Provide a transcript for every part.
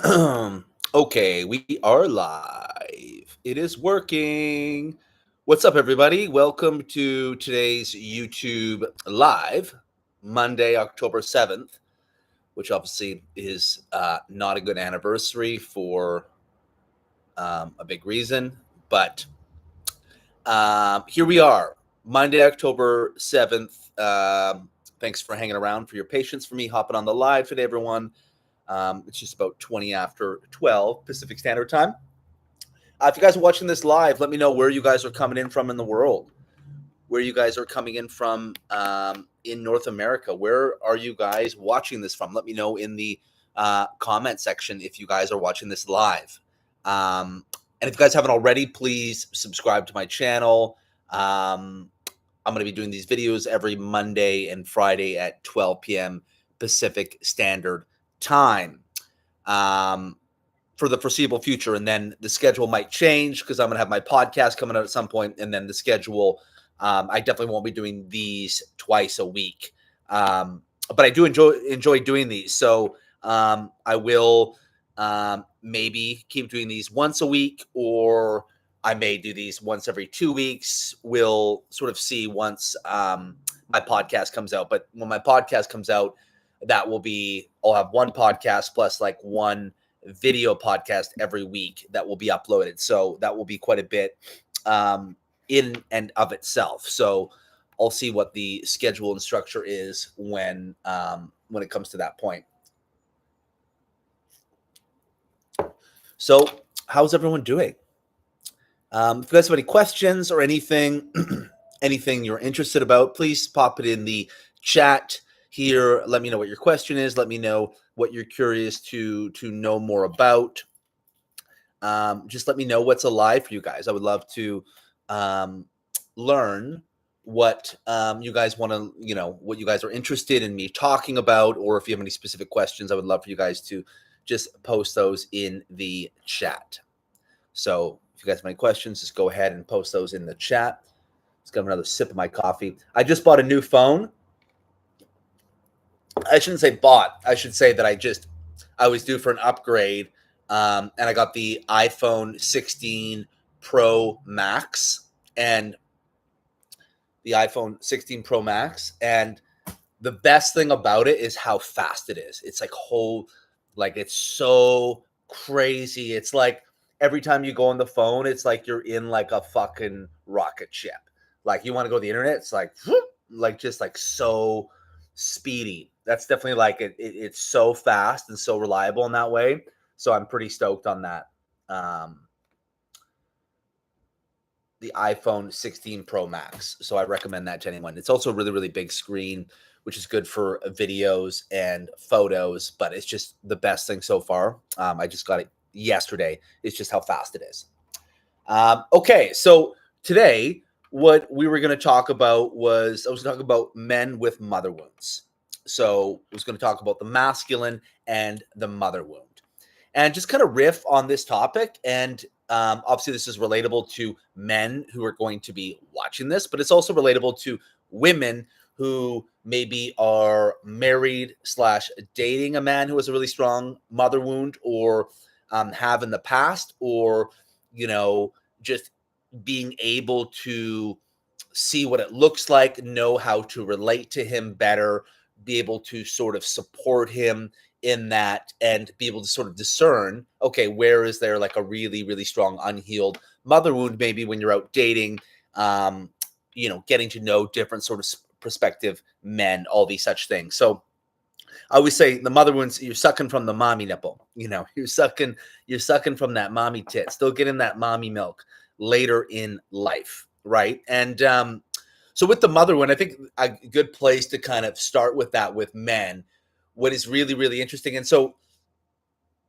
Okay, we are live. It is working. What's up, everybody? Welcome to today's YouTube Live, Monday, October 7th, which obviously is not a good anniversary for a big reason. But here we are, Monday, October 7th. Thanks for hanging around, for your patience, for me hopping on the live today, everyone. It's just about 20 after 12 Pacific Standard Time. If you guys are watching this live, let me know where you guys are coming in from in the world, where you guys are coming in from in North America. Where are you guys watching this from? Let me know in the comment section if you guys are watching this live. And if you guys haven't already, please subscribe to my channel. I'm going to be doing these videos every Monday and Friday at 12 p.m. Pacific Standard Time for the foreseeable future. And then the schedule might change because I'm going to have my podcast coming out at some point. And then the schedule, I definitely won't be doing these twice a week. But I do enjoy doing these. So I will maybe keep doing these once a week, or I may do these once every 2 weeks. We'll sort of see once my podcast comes out. But when my podcast comes out, that will be, I'll have one podcast plus like one video podcast every week that will be uploaded. So that will be quite a bit in and of itself. So I'll see what the schedule and structure is when it comes to that point. So how's everyone doing? If you guys have any questions or anything, anything you're interested about, please pop it in the chat here. Let me know what your question is. Let me know what you're curious to know more about. Just let me know what's alive for you guys. I would love to learn what you guys want to, what you guys are interested in me talking about, or if you have any specific questions, I would love for you guys to just post those in the chat. So if you guys have any questions, just go ahead and post those in the chat. Let's get another sip of my coffee. I just bought a new phone. I shouldn't say bought. I should say that I was due for an upgrade, and I got the iPhone 16 Pro Max, and the iPhone 16 Pro Max, and the best thing about it is how fast it is. It's like it's so crazy. It's like every time you go on the phone, it's like you're in like a fucking rocket ship. Like you want to go to the internet, it's like just like so speedy. That's definitely like it's so fast and so reliable in that way. So I'm pretty stoked on that. The iPhone 16 Pro Max. So I recommend that to anyone. It's also a really, really big screen, which is good for videos and photos, but it's just the best thing so far. I just got it yesterday. It's just how fast it is. Okay, so today what we were going to talk about was I was talking about men with mother wounds. So I was going to talk about the masculine and the mother wound, and just kind of riff on this topic. And obviously, this is relatable to men who are going to be watching this, but it's also relatable to women who maybe are married / dating a man who has a really strong mother wound, or have in the past, or just being able to see what it looks like, know how to relate to him better, be able to sort of support him in that, and be able to sort of discern, okay, where is there like a really, really strong unhealed mother wound, maybe when you're out dating, getting to know different sort of prospective men, all these such things. So I always say the mother wounds, you're sucking from the mommy nipple, you're sucking from that mommy tit, still getting that mommy milk later in life, right? And so with the mother wound, I think a good place to kind of start with that with men, what is really, really interesting. And so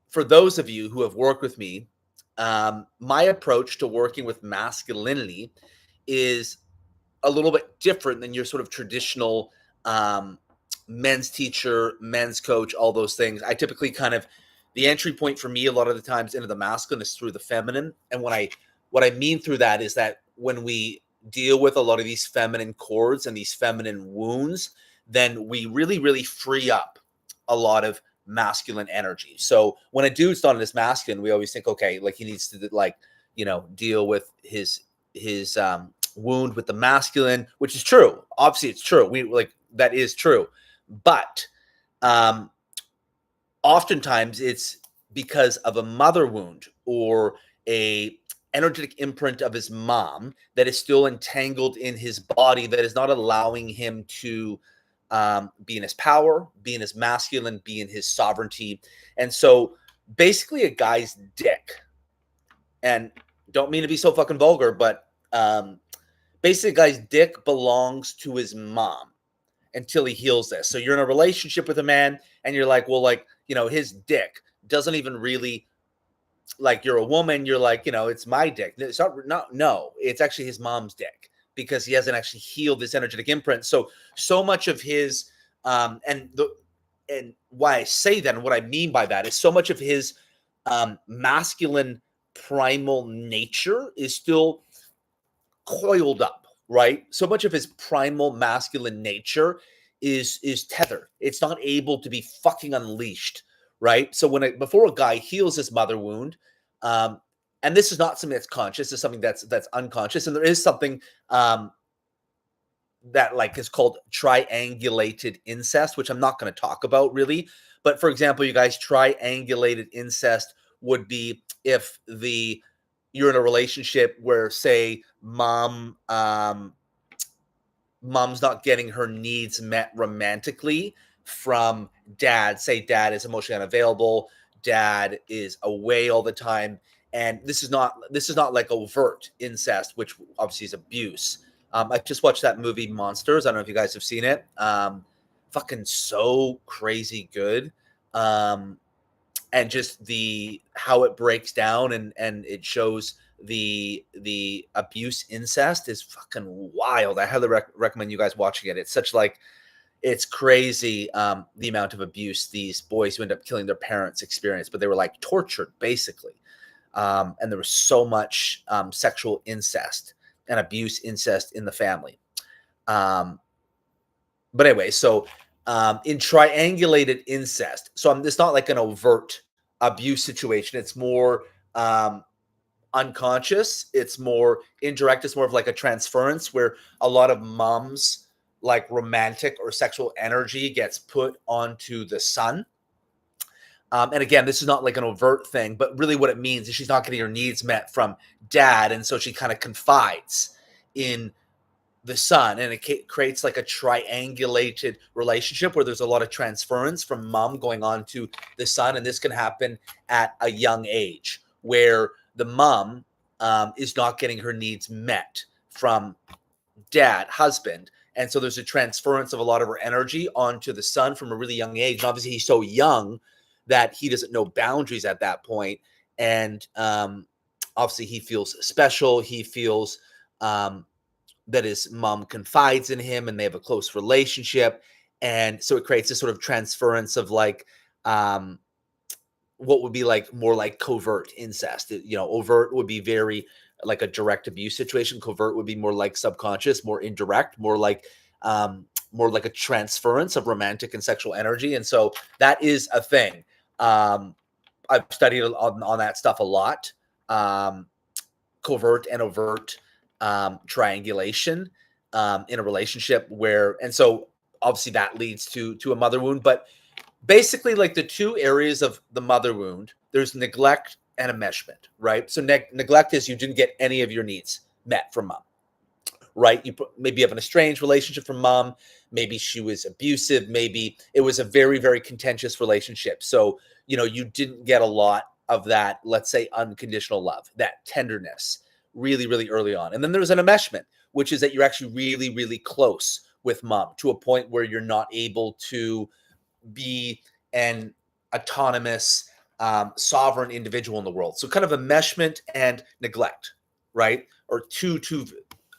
for those of you who have worked with me, my approach to working with masculinity is a little bit different than your sort of traditional men's teacher, men's coach, all those things. I typically the entry point for me a lot of the times into the masculine is through the feminine. And what I mean through that is that when we deal with a lot of these feminine chords and these feminine wounds, then we really, really free up a lot of masculine energy. So when a dude's not in his masculine, we always think, okay, like he needs to like, deal with his wound with the masculine, which is true. Obviously, it's true. We like that is true, but um, oftentimes it's because of a mother wound or a energetic imprint of his mom that is still entangled in his body, that is not allowing him to be in his power, be in his masculine, be in his sovereignty. And so basically a guy's dick, and don't mean to be so fucking vulgar, but basically a guy's dick belongs to his mom until he heals this. So you're in a relationship with a man and you're like, well, like, his dick doesn't even really, like, you're a woman, you're like, it's my dick. It's not, no, it's actually his mom's dick, because he hasn't actually healed this energetic imprint. So much of his, and why I say that and what I mean by that is so much of his masculine primal nature is still coiled up, right? So much of his primal masculine nature is tethered. It's not able to be fucking unleashed, right? So before a guy heals his mother wound, and this is not something that's conscious, it's something that's unconscious, and there is something that like is called triangulated incest, which I'm not going to talk about really. But for example, you guys, triangulated incest would be if you're in a relationship where, say, mom's not getting her needs met romantically from dad. Say dad is emotionally unavailable, dad is away all the time, and this is not like overt incest, which obviously is abuse. I just watched that movie Monsters. I don't know if you guys have seen it. Fucking so crazy good. And just how it breaks down and it shows the abuse incest is fucking wild. I highly recommend you guys watching it. It's such like, it's crazy the amount of abuse these boys who end up killing their parents experience, but they were like tortured basically. And there was so much sexual incest and abuse incest in the family. But anyway, so in triangulated incest, so it's not like an overt abuse situation. It's more unconscious. It's more indirect. It's more of like a transference where a lot of mom's like romantic or sexual energy gets put onto the son. And again, this is not like an overt thing, but really what it means is she's not getting her needs met from dad. And so she kind of confides in the son, and it creates like a triangulated relationship where there's a lot of transference from mom going on to the son. And this can happen at a young age where the mom is not getting her needs met from dad, husband. And so there's a transference of a lot of her energy onto the son from a really young age. And obviously he's so young that he doesn't know boundaries at that point. And obviously he feels special. He feels that his mom confides in him and they have a close relationship. And so it creates this sort of transference of like what would be like more like covert incest. Overt would be very like a direct abuse situation. Covert would be more like subconscious, more indirect, more like a transference of romantic and sexual energy. And so that is a thing. I've studied on that stuff a lot. Covert and overt triangulation in a relationship and so obviously that leads to a mother wound. But basically, like the two areas of the mother wound, there's neglect and enmeshment, right? So neglect is you didn't get any of your needs met from mom, right? Maybe you have an estranged relationship from mom. Maybe she was abusive. Maybe it was a very, very contentious relationship. So, you didn't get a lot of that, let's say, unconditional love, that tenderness really, really early on. And then there's an enmeshment, which is that you're actually really, really close with mom to a point where you're not able to be an autonomous, sovereign individual in the world. So kind of enmeshment and neglect, right? Or two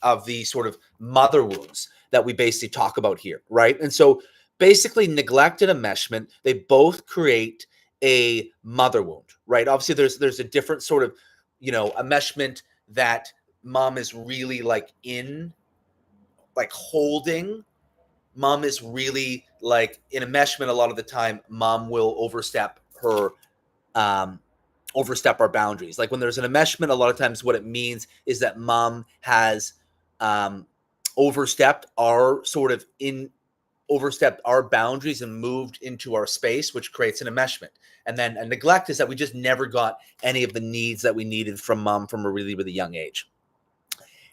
of the sort of mother wounds that we basically talk about here, right? And so basically neglect and enmeshment, they both create a mother wound, right? Obviously there's a different sort of, enmeshment that mom is really like holding. Mom is really like in enmeshment, a lot of the time, mom will um, overstep our boundaries. Like when there's an enmeshment, a lot of times what it means is that mom has um, overstepped our sort of in overstepped our boundaries and moved into our space, which creates an enmeshment. And then a neglect is that we just never got any of the needs that we needed from mom from a really, really young age.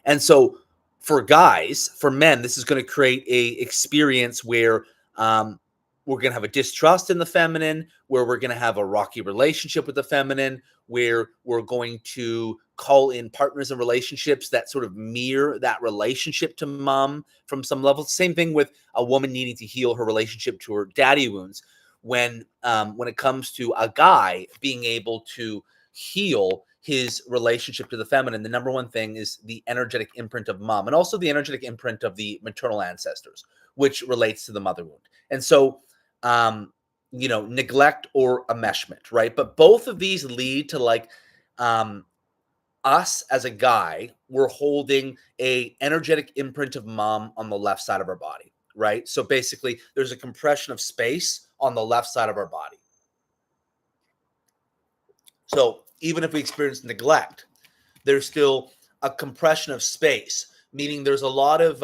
And so for guys, for men, this is going to create a experience where we're going to have a distrust in the feminine, where we're going to have a rocky relationship with the feminine, where we're going to call in partners and relationships that sort of mirror that relationship to mom from some level. Same thing with a woman needing to heal her relationship to her daddy wounds. When it comes to a guy being able to heal his relationship to the feminine, the number one thing is the energetic imprint of mom, and also the energetic imprint of the maternal ancestors, which relates to the mother wound. And so, neglect or enmeshment, right? But both of these lead to like us as a guy, we're holding a energetic imprint of mom on the left side of our body, right? So basically, there's a compression of space on the left side of our body. So even if we experience neglect, there's still a compression of space, meaning there's a lot of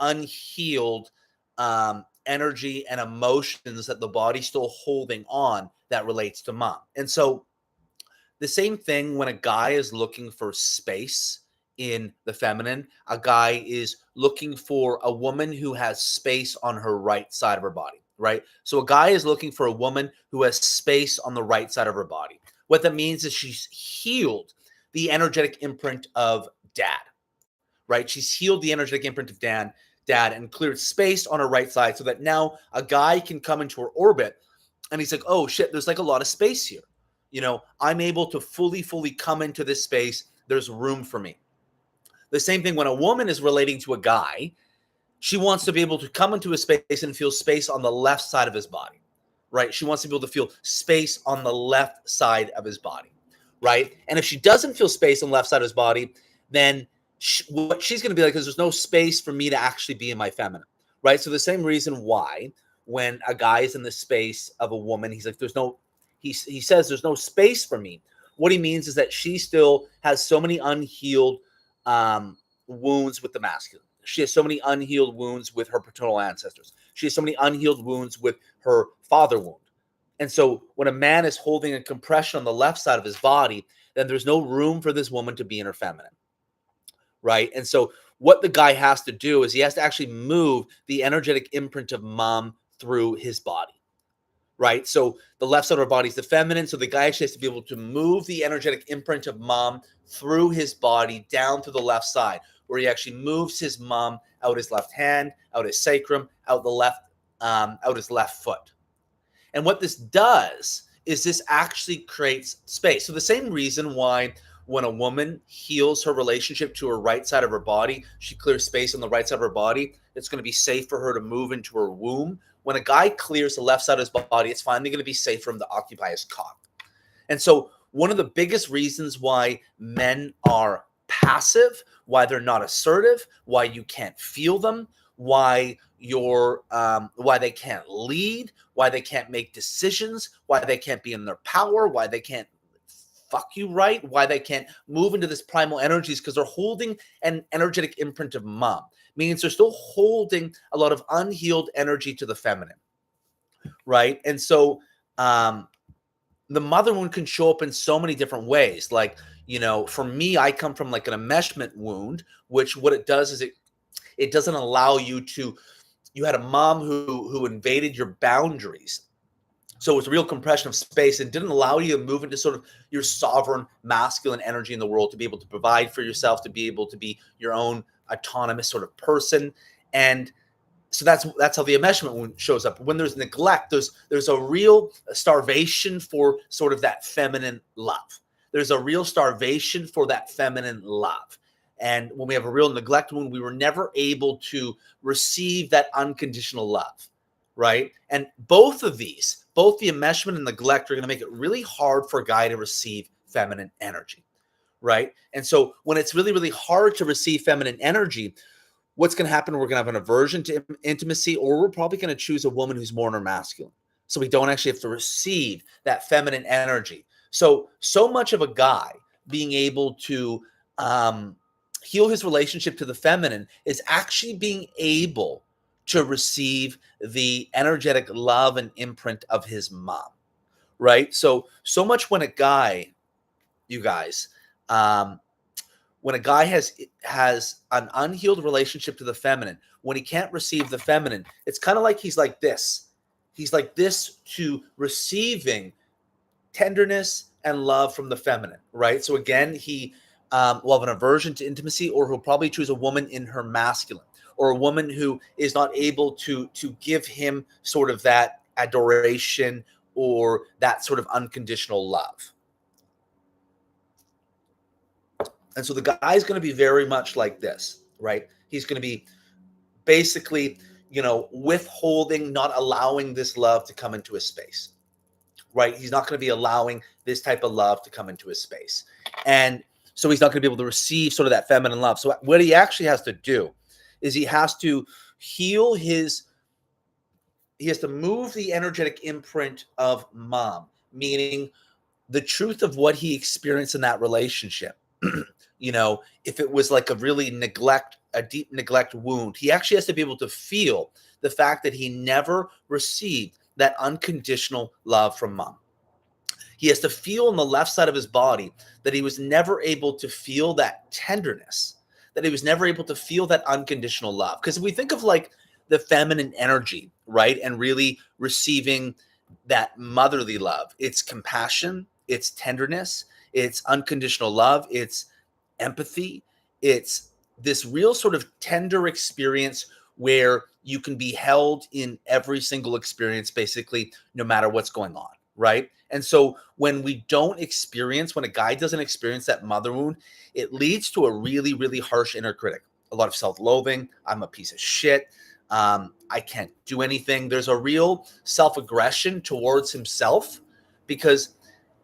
unhealed energy and emotions that the body's still holding on that relates to mom. And so the same thing when a guy is looking for space in the feminine, a guy is looking for a woman who has space on her right side of her body, right? So a guy is looking for a woman who has space on the right side of her body. What that means is she's healed the energetic imprint of dad, right? She's healed the energetic imprint of dad and cleared space on her right side so that now a guy can come into her orbit and he's like, oh shit, there's like a lot of space here. I'm able to fully come into this space. There's room for me. The same thing when a woman is relating to a guy, she wants to be able to come into a space and feel space on the left side of his body, right? She wants to be able to feel space on the left side of his body, right? And if she doesn't feel space on the left side of his body, then what she's going to be like is there's no space for me to actually be in my feminine, right? So the same reason why when a guy is in the space of a woman, he's like, he says there's no space for me. What he means is that she still has so many unhealed wounds with the masculine. She has so many unhealed wounds with her paternal ancestors. She has so many unhealed wounds with her father wound. And so when a man is holding a compression on the left side of his body, then there's no room for this woman to be in her feminine, right? And so what the guy has to do is he has to actually move the energetic imprint of mom through his body, right? So the left side of our body is the feminine. So the guy actually has to be able to move the energetic imprint of mom through his body down to the left side, where he actually moves his mom out his left hand, out his sacrum, out his left foot. And what this does is this actually creates space. So the same reason why when a woman heals her relationship to her right side of her body, she clears space on the right side of her body, it's going to be safe for her to move into her womb. When a guy clears the left side of his body, it's finally going to be safe for him to occupy his cock. And so one of the biggest reasons why men are passive, why they're not assertive, why you can't feel them, why they can't lead, why they can't make decisions, why they can't be in their power, why they can't fuck you right, why they can't move into this primal energies, because they're holding an energetic imprint of mom. Means they're still holding a lot of unhealed energy to the feminine, right? And so the mother wound can show up in so many different ways. Like, for me, I come from like an enmeshment wound, which what it does is it doesn't allow you had a mom who invaded your boundaries. So it's a real compression of space and didn't allow you to move into sort of your sovereign masculine energy in the world, to be able to provide for yourself, to be able to be your own autonomous sort of person. And so that's how the enmeshment wound shows up. When there's neglect, there's a real starvation for sort of that feminine love. There's a real starvation for that feminine love. And when we have a real neglect wound, we were never able to receive that unconditional love, right? And both of these, both the enmeshment and neglect, are going to make it really hard for a guy to receive feminine energy, right? And so when it's really, really hard to receive feminine energy, what's going to happen? We're going to have an aversion to intimacy, or we're probably going to choose a woman who's more in her masculine. So we don't actually have to receive that feminine energy. So much of a guy being able to heal his relationship to the feminine is actually being able to receive the energetic love and imprint of his mom, right? So much when a guy, you guys, when a guy has an unhealed relationship to the feminine, when he can't receive the feminine, it's kind of like he's like this. He's like this to receiving tenderness and love from the feminine, right? So again, he will have an aversion to intimacy, or he'll probably choose a woman in her masculine, or a woman who is not able to give him sort of that adoration or that sort of unconditional love. And so the guy's going to be very much like this, right? He's going to be basically, withholding, not allowing this love to come into his space, right? He's not going to be allowing this type of love to come into his space. And so he's not going to be able to receive sort of that feminine love. So what he actually has to do is he has to heal he has to move the energetic imprint of mom, meaning the truth of what he experienced in that relationship. If it was like a deep neglect wound, he actually has to be able to feel the fact that he never received that unconditional love from mom. He has to feel on the left side of his body that he was never able to feel that tenderness, that he was never able to feel that unconditional love. Because if we think of like the feminine energy, right, and really receiving that motherly love, it's compassion, it's tenderness, it's unconditional love, it's empathy, it's this real sort of tender experience where you can be held in every single experience, basically, no matter what's going on, right? And so when a guy doesn't experience that mother wound, it leads to a really, really harsh inner critic, a lot of self-loathing. I'm a piece of shit. I can't do anything. There's a real self-aggression towards himself because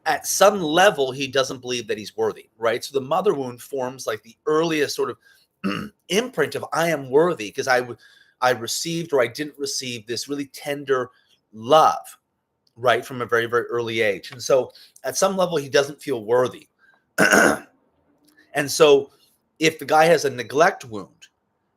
at some level, he doesn't believe that he's worthy, right? So the mother wound forms like the earliest sort of imprint of I am worthy because I received or I didn't receive this really tender love, right, from a very, very early age. And so at some level, he doesn't feel worthy. And so if the guy has a neglect wound,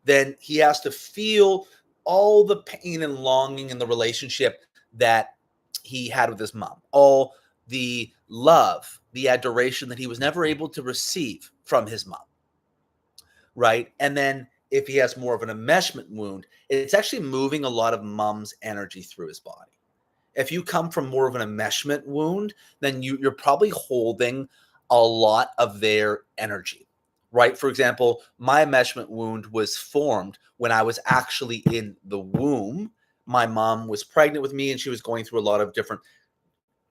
then he has to feel all the pain and longing in the relationship that he had with his mom, all the love, the adoration that he was never able to receive from his mom, right? And then if he has more of an enmeshment wound, it's actually moving a lot of mom's energy through his body. If you come from more of an enmeshment wound, then you're probably holding a lot of their energy, right? For example, my enmeshment wound was formed when I was actually in the womb. My mom was pregnant with me and she was going through a lot of different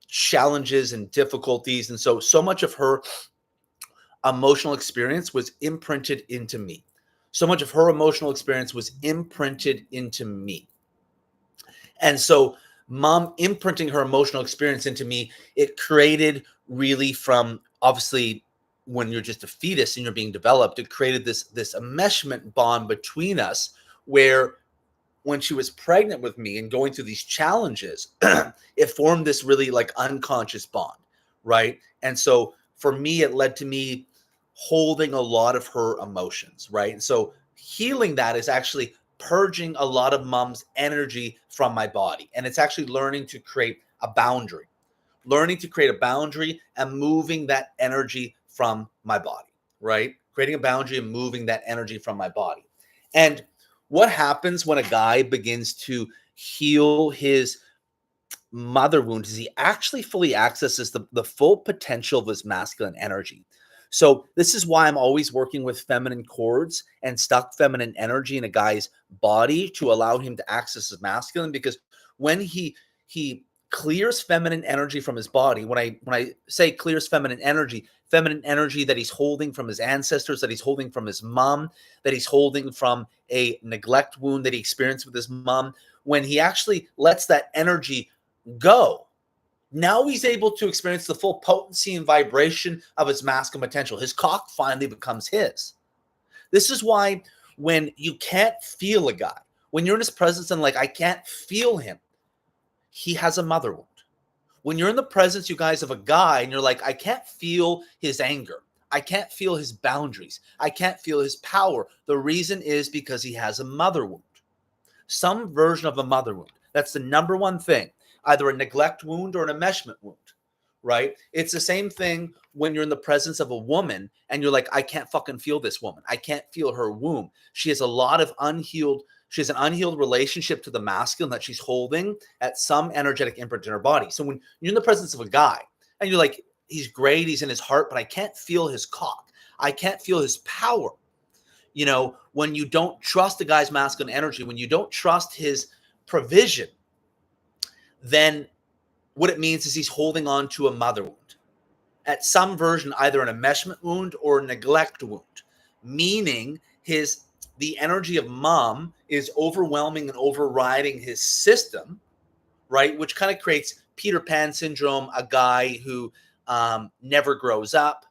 challenges and difficulties. And so much of her emotional experience was imprinted into me. So much of her emotional experience was imprinted into me. And so mom imprinting her emotional experience into me, it created really from obviously when you're just a fetus and you're being developed, it created this enmeshment bond between us where when she was pregnant with me and going through these challenges, it formed this really like unconscious bond, right? And so for me, it led to me holding a lot of her emotions, right? And so healing that is actually purging a lot of mom's energy from my body. And it's actually learning to create a boundary, and moving that energy from my body, right? Creating a boundary and moving that energy from my body. And what happens when a guy begins to heal his mother wound is he actually fully accesses the full potential of his masculine energy. So this is why I'm always working with feminine chords and stuck feminine energy in a guy's body to allow him to access his masculine, because when he clears feminine energy from his body, when I say clears feminine energy that he's holding from his ancestors, that he's holding from his mom, that he's holding from a neglect wound that he experienced with his mom, when he actually lets that energy go, now he's able to experience the full potency and vibration of his masculine potential. His cock finally becomes his. This is why When you can't feel a guy, when you're in his presence and like, I can't feel him, he has a mother wound. When you're in the presence, you guys, of a guy and you're like, I can't feel his anger, I can't feel his boundaries, I can't feel his power, the reason is because he has a mother wound. Some version of a mother wound. That's the number one thing. Either a neglect wound or an enmeshment wound, right? It's the same thing when you're in the presence of a woman and you're like, I can't fucking feel this woman. I can't feel her womb. She has a lot of she has an unhealed relationship to the masculine that she's holding at some energetic imprint in her body. So when you're in the presence of a guy and you're like, he's great, he's in his heart, but I can't feel his cock, I can't feel his power. You know, when you don't trust the guy's masculine energy, when you don't trust his provision, then what it means is he's holding on to a mother wound. At some version, either an enmeshment wound or a neglect wound, meaning the energy of mom is overwhelming and overriding his system, right? Which kind of creates Peter Pan syndrome, a guy who never grows up,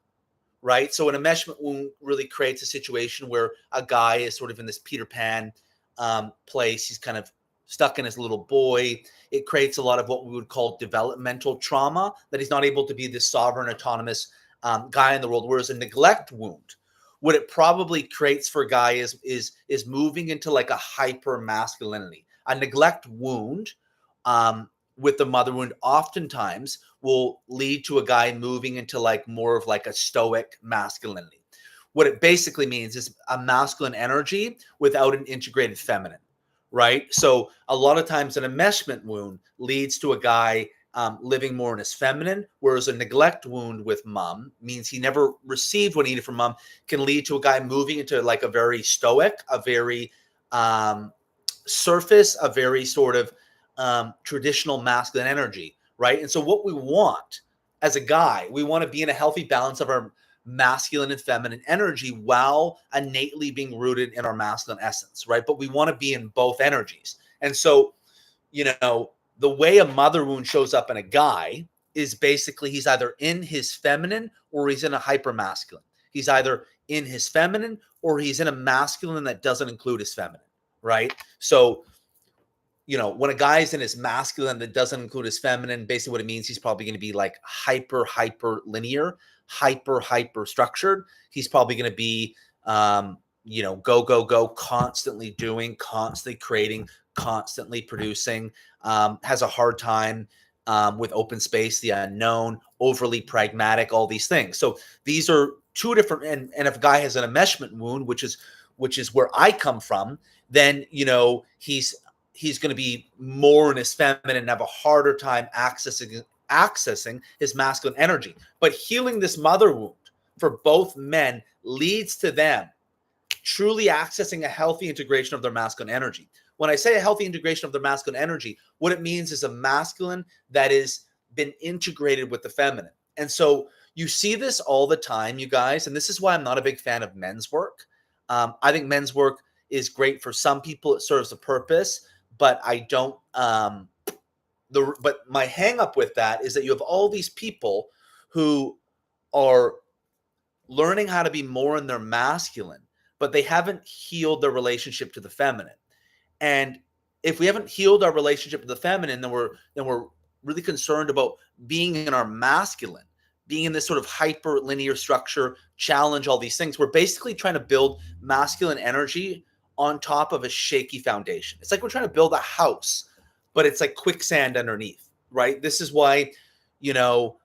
right? So an enmeshment wound really creates a situation where a guy is sort of in this Peter Pan place. He's kind of stuck in his little boy. It creates a lot of what we would call developmental trauma, that he's not able to be this sovereign, autonomous guy in the world. Whereas a neglect wound, what it probably creates for a guy is moving into like a hyper masculinity. A neglect wound with the mother wound oftentimes will lead to a guy moving into like more of like a stoic masculinity. What it basically means is a masculine energy without an integrated feminine, right? So a lot of times an enmeshment wound leads to a guy living more in his feminine, whereas a neglect wound with mom means he never received what he needed from mom, can lead to a guy moving into like a very stoic, a very surface, a very sort of traditional masculine energy, right? And so what we want as a guy, we want to be in a healthy balance of our masculine and feminine energy while innately being rooted in our masculine essence, right? But we want to be in both energies. And so, you know, the way a mother wound shows up in a guy is basically he's either in his feminine or he's in a hyper masculine. He's either in his feminine or he's in a masculine that doesn't include his feminine, right? So, you know, when a guy is in his masculine that doesn't include his feminine, basically what it means, he's probably going to be like hyper linear, hyper structured. He's probably going to be, you know, go, constantly doing, constantly creating, constantly producing, has a hard time with open space, the unknown, overly pragmatic, all these things. So these are two different, and if a guy has an enmeshment wound, which is where I come from, then, you know, he's going to be more in his feminine and have a harder time accessing his masculine energy. But healing this mother wound for both men leads to them truly accessing a healthy integration of their masculine energy. When I say a healthy integration of their masculine energy, what it means is a masculine that has been integrated with the feminine. And so you see this all the time, you guys, and this is why I'm not a big fan of men's work. I think men's work is great for some people. It serves a purpose, but I don't, but my hang up with that is that you have all these people who are learning how to be more in their masculine, but they haven't healed their relationship to the feminine. And if we haven't healed our relationship to the feminine, then we're really concerned about being in our masculine, being in this sort of hyper linear structure, challenge all these things. We're basically trying to build masculine energy on top of a shaky foundation. It's like we're trying to build a house, but it's like quicksand underneath, right? This is why, you know,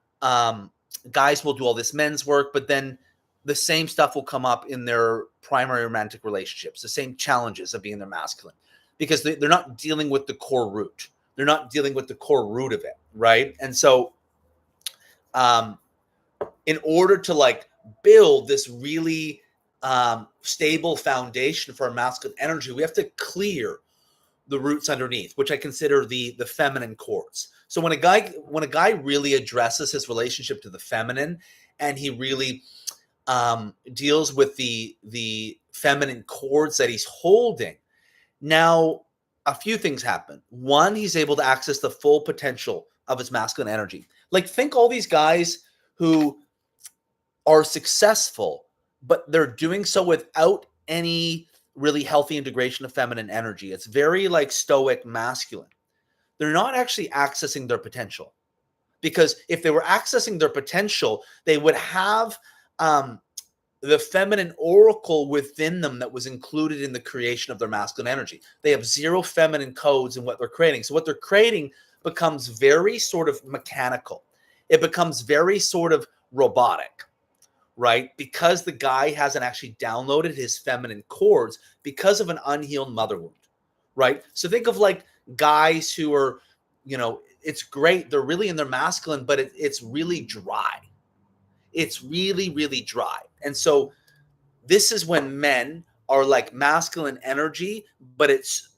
guys will do all this men's work, but then the same stuff will come up in their primary romantic relationships, the same challenges of being their masculine, because they're not dealing with the core root. They're not dealing with the core root of it, right? And so in order to like build this really stable foundation for our masculine energy, we have to clear the roots underneath, which I consider the feminine chords. So when a guy really addresses his relationship to the feminine, and he really deals with the feminine chords that he's holding, now a few things happen. One, he's able to access the full potential of his masculine energy. Like, think all these guys who are successful, but they're doing so without any really healthy integration of feminine energy. It's very like stoic masculine. They're not actually accessing their potential, because if they were accessing their potential, they would have the feminine oracle within them that was included in the creation of their masculine energy. They have zero feminine codes in what they're creating. So what they're creating becomes very sort of mechanical. It becomes very sort of robotic, right? Because the guy hasn't actually downloaded his feminine chords because of an unhealed mother wound, right? So think of like guys who are, it's great. They're really in their masculine, but it's really dry. It's really, really dry. And so this is when men are like masculine energy, but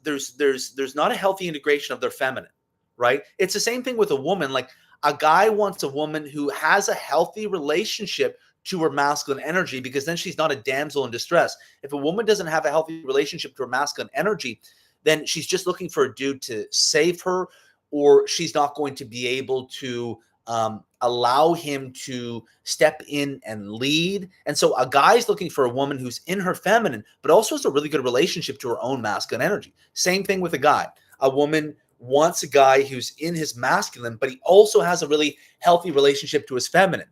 there's not a healthy integration of their feminine, right? It's the same thing with a woman. Like a guy wants a woman who has a healthy relationship to her masculine energy, because then she's not a damsel in distress. If a woman doesn't have a healthy relationship to her masculine energy, then she's just looking for a dude to save her, or she's not going to be able to allow him to step in and lead. And so a guy's looking for a woman who's in her feminine, but also has a really good relationship to her own masculine energy. Same thing with a guy. A woman wants a guy who's in his masculine, but he also has a really healthy relationship to his feminine.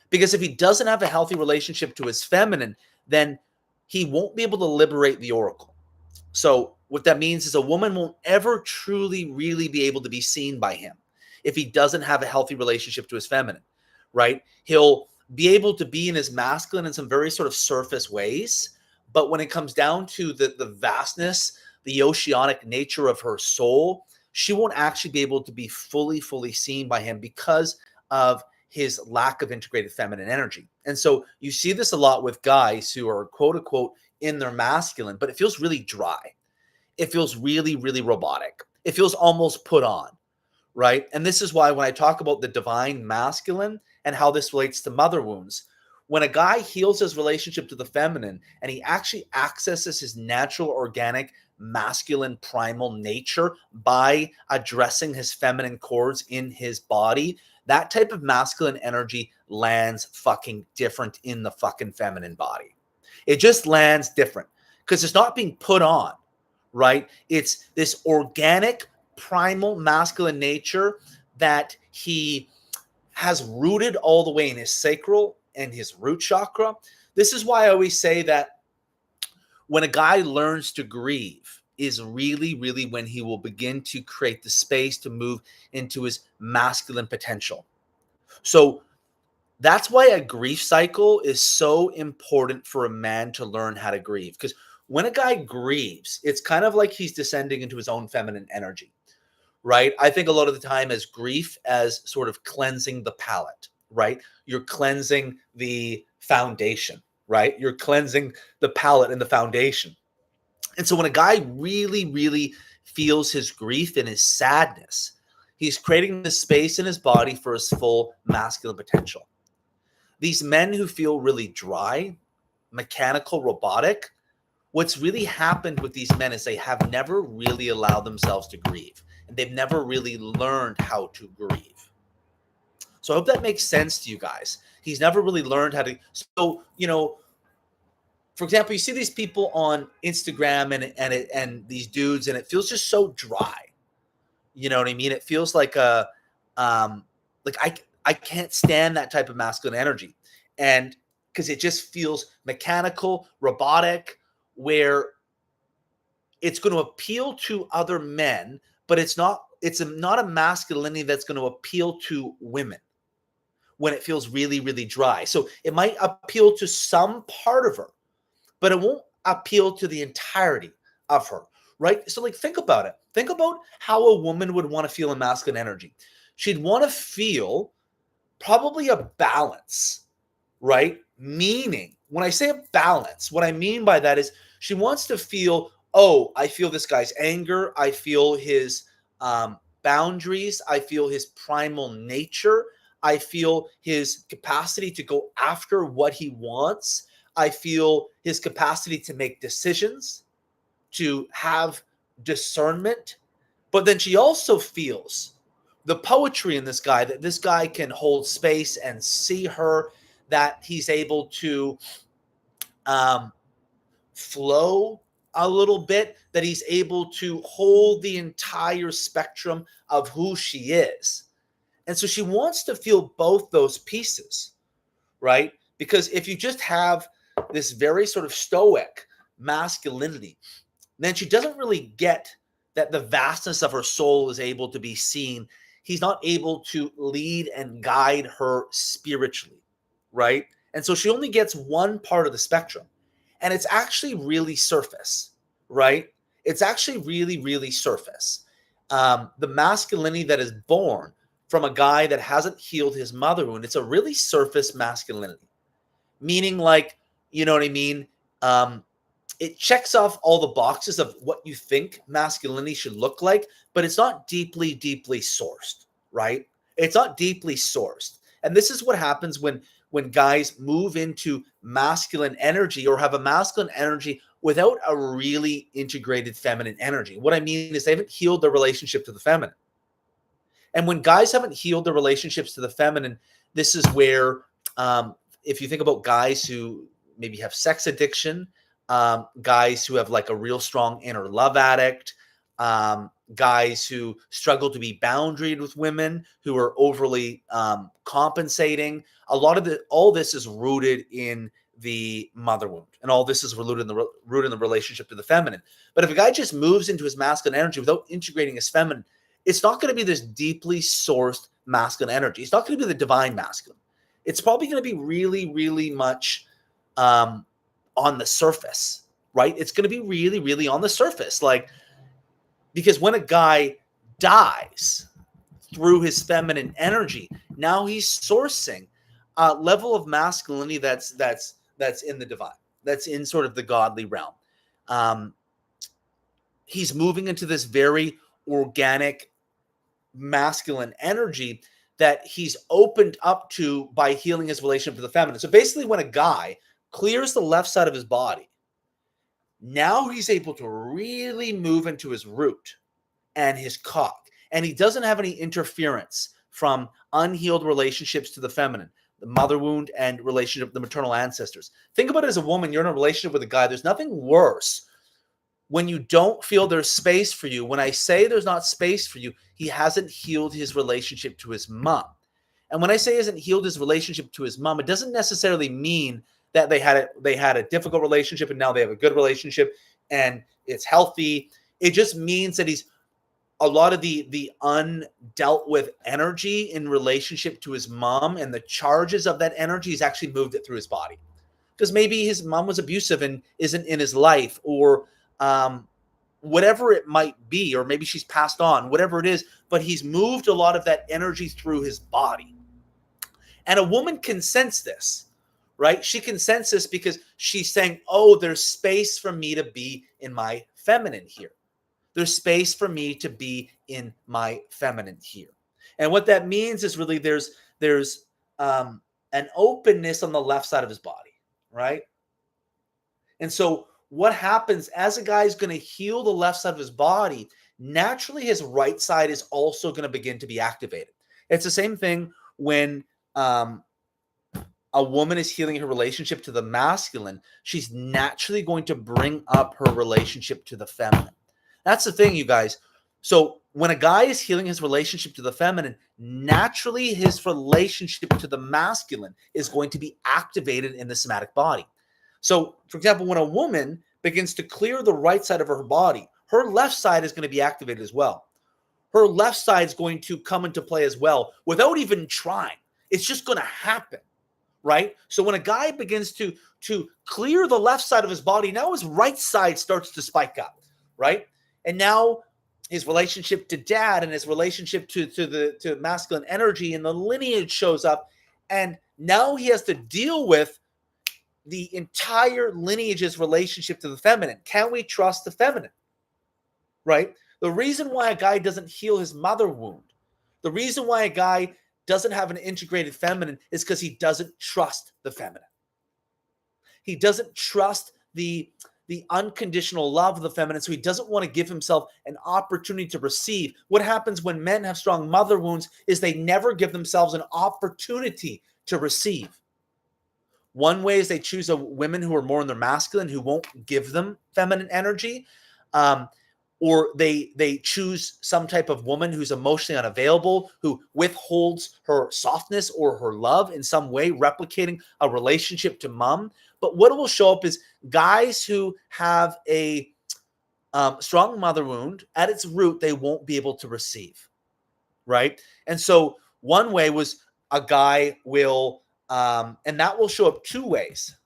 Because if he doesn't have a healthy relationship to his feminine, then he won't be able to liberate the oracle. So what that means is a woman won't ever truly, really be able to be seen by him if he doesn't have a healthy relationship to his feminine, right? He'll be able to be in his masculine in some very sort of surface ways. But when it comes down to the vastness, the oceanic nature of her soul, she won't actually be able to be fully seen by him because of his lack of integrated feminine energy. And so you see this a lot with guys who are quote unquote in their masculine, but it feels really dry. It feels really, really robotic. It feels almost put on, right? And this is why when I talk about the divine masculine and how this relates to mother wounds, when a guy heals his relationship to the feminine and he actually accesses his natural, organic, masculine, primal nature by addressing his feminine chords in his body, that type of masculine energy lands fucking different in the fucking feminine body. It just lands different because it's not being put on, right? It's this organic, primal, masculine nature that he has rooted all the way in his sacral and his root chakra. This is why I always say that when a guy learns to grieve is really, really when he will begin to create the space to move into his masculine potential. So that's why a grief cycle is so important for a man to learn how to grieve. Because when a guy grieves, it's kind of like he's descending into his own feminine energy, right? I think a lot of the time as grief as sort of cleansing the palate, right? You're cleansing the foundation, right? You're cleansing the palate and the foundation. And so when a guy really, really feels his grief and his sadness, he's creating the space in his body for his full masculine potential. These men who feel really dry, mechanical, robotic, what's really happened with these men is they have never really allowed themselves to grieve, and they've never really learned how to grieve. So I hope that makes sense to you guys. He's never really learned how to. So, for example, you see these people on Instagram and these dudes, and it feels just so dry. You know what I mean? It feels like like I can't stand that type of masculine energy, and because it just feels mechanical, robotic, where it's going to appeal to other men, but it's not a masculinity that's going to appeal to women when it feels really, really dry. So it might appeal to some part of her, but it won't appeal to the entirety of her, right? So like think about it. Think about how a woman would want to feel in masculine energy. She'd want to feel probably a balance, right? Meaning, when I say a balance, what I mean by that is she wants to feel, oh, I feel this guy's anger. I feel his boundaries. I feel his primal nature. I feel his capacity to go after what he wants. I feel his capacity to make decisions, to have discernment. But then she also feels the poetry in this guy, that this guy can hold space and see her, that he's able to flow a little bit, that he's able to hold the entire spectrum of who she is. And so she wants to feel both those pieces, right? Because if you just have this very sort of stoic masculinity, then she doesn't really get that the vastness of her soul is able to be seen. He's not able to lead and guide her spiritually, right? And so she only gets one part of the spectrum. And it's actually really surface, right? It's actually really, really surface. The masculinity that is born from a guy that hasn't healed his mother wound, it's a really surface masculinity. Meaning, like, you know what I mean? It checks off all the boxes of what you think masculinity should look like, but it's not deeply, deeply sourced, right? It's not deeply sourced. And this is what happens when guys move into masculine energy or have a masculine energy without a really integrated feminine energy. What I mean is they haven't healed their relationship to the feminine. And when guys haven't healed their relationships to the feminine, this is where, if you think about guys who maybe have sex addiction, guys who have like a real strong inner love addict, guys who struggle to be boundaried with women, who are overly compensating. All this is rooted in the mother wound, and all this is rooted in the relationship to the feminine. But if a guy just moves into his masculine energy without integrating his feminine, it's not going to be this deeply sourced masculine energy. It's not going to be the divine masculine. It's probably going to be really, really much on the surface, right? It's going to be really, really on the surface. Like, because when a guy dies through his feminine energy, now he's sourcing a level of masculinity that's in the divine, that's in sort of the godly realm. He's moving into this very organic masculine energy that he's opened up to by healing his relationship to the feminine. So basically, when a guy clears the left side of his body, now he's able to really move into his root and his cock. And he doesn't have any interference from unhealed relationships to the feminine, the mother wound and relationship, the maternal ancestors. Think about it as a woman. You're in a relationship with a guy. There's nothing worse when you don't feel there's space for you. When I say there's not space for you, he hasn't healed his relationship to his mom. And when I say he hasn't healed his relationship to his mom, it doesn't necessarily mean that they had a difficult relationship and now they have a good relationship and it's healthy. It just means that he's a lot of the undealt with energy in relationship to his mom and the charges of that energy, he's actually moved it through his body. Because maybe his mom was abusive and isn't in his life, or whatever it might be, or maybe she's passed on, whatever it is, but he's moved a lot of that energy through his body. And a woman can sense this, right? She can sense this because she's saying, oh, there's space for me to be in my feminine here. There's space for me to be in my feminine here. And what that means is really there's an openness on the left side of his body, right? And so what happens as a guy is going to heal the left side of his body, naturally his right side is also going to begin to be activated. It's the same thing when a woman is healing her relationship to the masculine. She's naturally going to bring up her relationship to the feminine. That's the thing, you guys. So when a guy is healing his relationship to the feminine, naturally his relationship to the masculine is going to be activated in the somatic body. So, for example, when a woman begins to clear the right side of her body, her left side is going to be activated as well. Her left side is going to come into play as well without even trying. It's just going to happen, right? So when a guy begins to clear the left side of his body, now his right side starts to spike up, right? And now his relationship to dad and his relationship to masculine energy and the lineage shows up. And now he has to deal with the entire lineage's relationship to the feminine. Can we trust the feminine? Right? The reason why a guy doesn't heal his mother wound, the reason why a guy doesn't have an integrated feminine is because he doesn't trust the feminine. He doesn't trust the unconditional love of the feminine, so he doesn't want to give himself an opportunity to receive. What happens when men have strong mother wounds is they never give themselves an opportunity to receive. One way is they choose women who are more in their masculine, who won't give them feminine energy. Or they choose some type of woman who's emotionally unavailable, who withholds her softness or her love in some way, replicating a relationship to mom. But what will show up is guys who have a strong mother wound. At its root, they won't be able to receive, right? And so one way was a guy will, and that will show up two ways.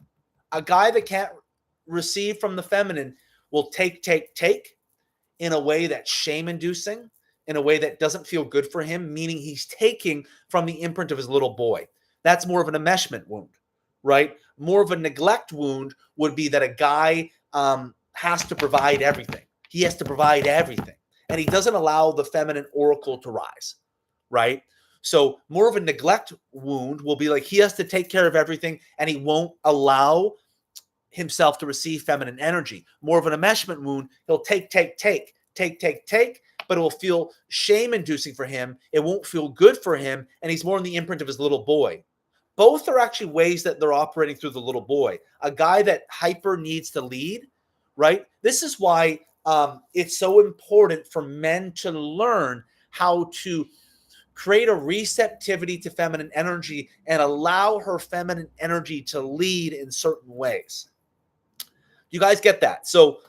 A guy that can't receive from the feminine will take in a way that's shame-inducing, in a way that doesn't feel good for him, meaning he's taking from the imprint of his little boy. That's more of an enmeshment wound, right? More of a neglect wound would be that a guy has to provide everything. He has to provide everything, and he doesn't allow the feminine oracle to rise, right? So more of a neglect wound will be like he has to take care of everything, and he won't allow himself to receive feminine energy. More of an enmeshment wound, he'll take, but it will feel shame-inducing for him. It won't feel good for him, and he's more in the imprint of his little boy. Both are actually ways that they're operating through the little boy. A guy that hyper needs to lead, right? This is why it's so important for men to learn how to create a receptivity to feminine energy and allow her feminine energy to lead in certain ways. You guys get that? So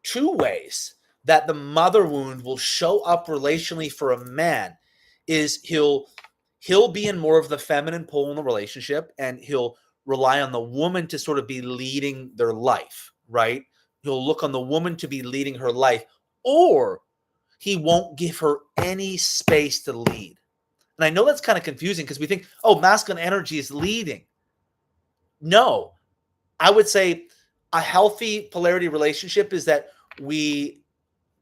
two ways that the mother wound will show up relationally for a man is he'll be in more of the feminine pole in the relationship, and he'll rely on the woman to sort of be leading their life, right? He'll look on the woman to be leading her life, or he won't give her any space to lead. And I know that's kind of confusing because we think, oh, masculine energy is leading. No, I would say a healthy polarity relationship is that we